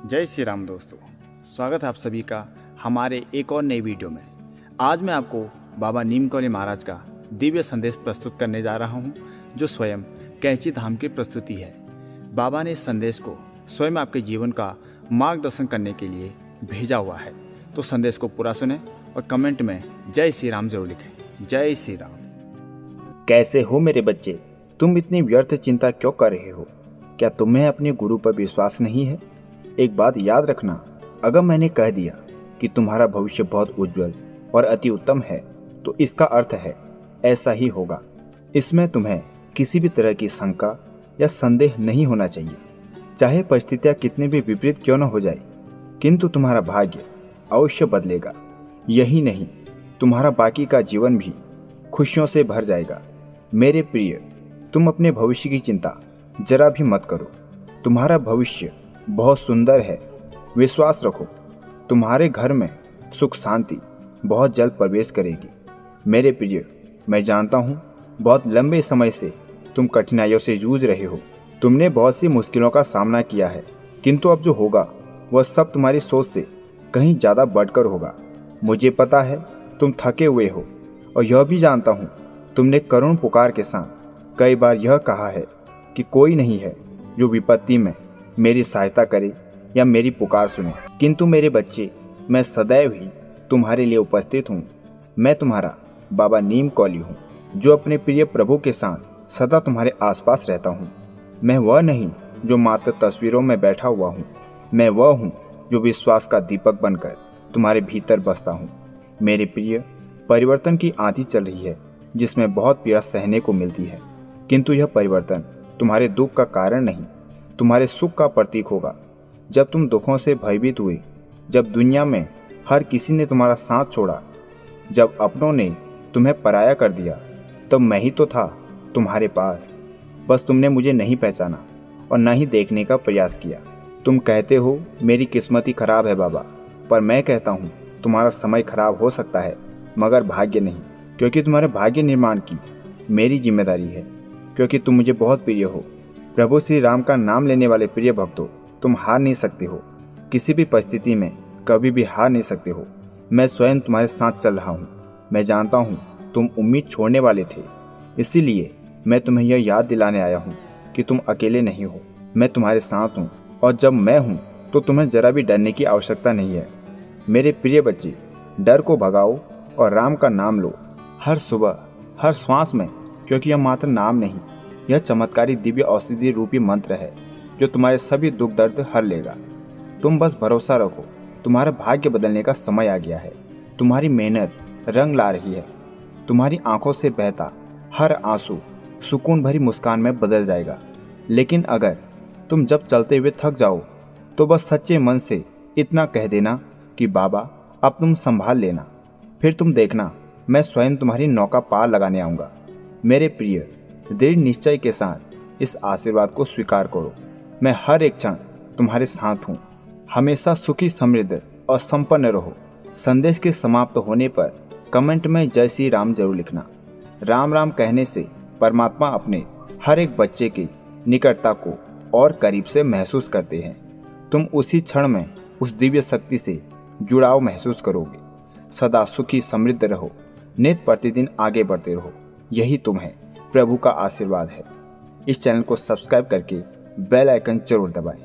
जय श्री राम दोस्तों, स्वागत है आप सभी का हमारे एक और नई वीडियो में। आज मैं आपको बाबा नीम कौली महाराज का दिव्य संदेश प्रस्तुत करने जा रहा हूं, जो स्वयं कैंची धाम की प्रस्तुति है। बाबा ने इस संदेश को स्वयं आपके जीवन का मार्गदर्शन करने के लिए भेजा हुआ है। तो संदेश को पूरा सुने और कमेंट में जय श्री राम जरूर लिखें। जय श्री राम। कैसे हो मेरे बच्चे? तुम इतनी व्यर्थ चिंता क्यों कर रहे हो? क्या तुम्हें अपने गुरु पर विश्वास नहीं है? एक बात याद रखना, अगर मैंने कह दिया कि तुम्हारा भविष्य बहुत उज्जवल और अति उत्तम है, तो इसका अर्थ है ऐसा ही होगा। इसमें तुम्हें किसी भी तरह की शंका या संदेह नहीं होना चाहिए। चाहे परिस्थितियां कितनी भी विपरीत क्यों न हो जाए, किंतु तुम्हारा भाग्य अवश्य बदलेगा। यही नहीं, तुम्हारा बाकी का जीवन भी खुशियों से भर जाएगा। मेरे प्रिय, तुम अपने भविष्य की चिंता जरा भी मत करो। तुम्हारा भविष्य बहुत सुंदर है, विश्वास रखो। तुम्हारे घर में सुख शांति बहुत जल्द प्रवेश करेगी। मेरे प्रिय, मैं जानता हूँ बहुत लंबे समय से तुम कठिनाइयों से जूझ रहे हो। तुमने बहुत सी मुश्किलों का सामना किया है, किंतु अब जो होगा वह सब तुम्हारी सोच से कहीं ज़्यादा बढ़कर होगा। मुझे पता है तुम थके हुए हो, और यह भी जानता हूँ तुमने करुण पुकार के साथ कई बार यह कहा है कि कोई नहीं है जो विपत्ति में मेरी सहायता करे या मेरी पुकार सुने। किंतु मेरे बच्चे, मैं सदैव ही तुम्हारे लिए उपस्थित हूँ। मैं तुम्हारा बाबा नीम कौली हूँ, जो अपने प्रिय प्रभु के साथ सदा तुम्हारे आसपास रहता हूँ। मैं वह नहीं जो मात्र तस्वीरों में बैठा हुआ हूँ। मैं वह हूँ जो विश्वास का दीपक बनकर तुम्हारे भीतर बसता हूँ। मेरे प्रिय, परिवर्तन की आंधी चल रही है, जिसमें बहुत पीड़ा सहने को मिलती है, किंतु यह परिवर्तन तुम्हारे दुख का कारण नहीं, तुम्हारे सुख का प्रतीक होगा। जब तुम दुखों से भयभीत हुए, जब दुनिया में हर किसी ने तुम्हारा साथ छोड़ा, जब अपनों ने तुम्हें पराया कर दिया, तब मैं ही तो था तुम्हारे पास। बस तुमने मुझे नहीं पहचाना और न ही देखने का प्रयास किया। तुम कहते हो मेरी किस्मत ही खराब है बाबा, पर मैं कहता हूँ तुम्हारा समय खराब हो सकता है, मगर भाग्य नहीं, क्योंकि तुम्हारे भाग्य निर्माण की मेरी जिम्मेदारी है। क्योंकि तुम मुझे बहुत प्रिय हो। प्रभु श्री राम का नाम लेने वाले प्रिय भक्तों, तुम हार नहीं सकते हो। किसी भी परिस्थिति में कभी भी हार नहीं सकते हो। मैं स्वयं तुम्हारे साथ चल रहा हूँ। मैं जानता हूँ तुम उम्मीद छोड़ने वाले थे, इसीलिए मैं तुम्हें यह याद दिलाने आया हूँ कि तुम अकेले नहीं हो। मैं तुम्हारे साथ हूँ, और जब मैं हूँ तो तुम्हें जरा भी डरने की आवश्यकता नहीं है। मेरे प्रिय बच्चे, डर को भगाओ और राम का नाम लो हर सुबह, हर श्वास में, क्योंकि यह मात्र नाम नहीं, यह चमत्कारी दिव्य औषधि रूपी मंत्र है जो तुम्हारे सभी दुख दर्द हर लेगा। तुम बस भरोसा रखो, तुम्हारा भाग्य बदलने का समय आ गया है। तुम्हारी मेहनत रंग ला रही है। तुम्हारी आंखों से बहता हर आंसू सुकून भरी मुस्कान में बदल जाएगा। लेकिन अगर तुम जब चलते हुए थक जाओ, तो बस सच्चे मन से इतना कह देना कि बाबा अब तुम संभाल लेना। फिर तुम देखना, मैं स्वयं तुम्हारी नौका पार लगाने आऊँगा। मेरे प्रिय, दृढ़ निश्चय के साथ इस आशीर्वाद को स्वीकार करो। मैं हर एक क्षण तुम्हारे साथ हूँ। हमेशा सुखी, समृद्ध और संपन्न रहो। संदेश के समाप्त होने पर कमेंट में जय श्री राम जरूर लिखना। राम राम कहने से परमात्मा अपने हर एक बच्चे की निकटता को और करीब से महसूस करते हैं। तुम उसी क्षण में उस दिव्य शक्ति से जुड़ाव महसूस करोगे। सदा सुखी समृद्ध रहो, नित्य प्रतिदिन आगे बढ़ते रहो। यही तुम्हें प्रभु का आशीर्वाद है। इस चैनल को सब्सक्राइब करके बेल आइकन जरूर दबाएं।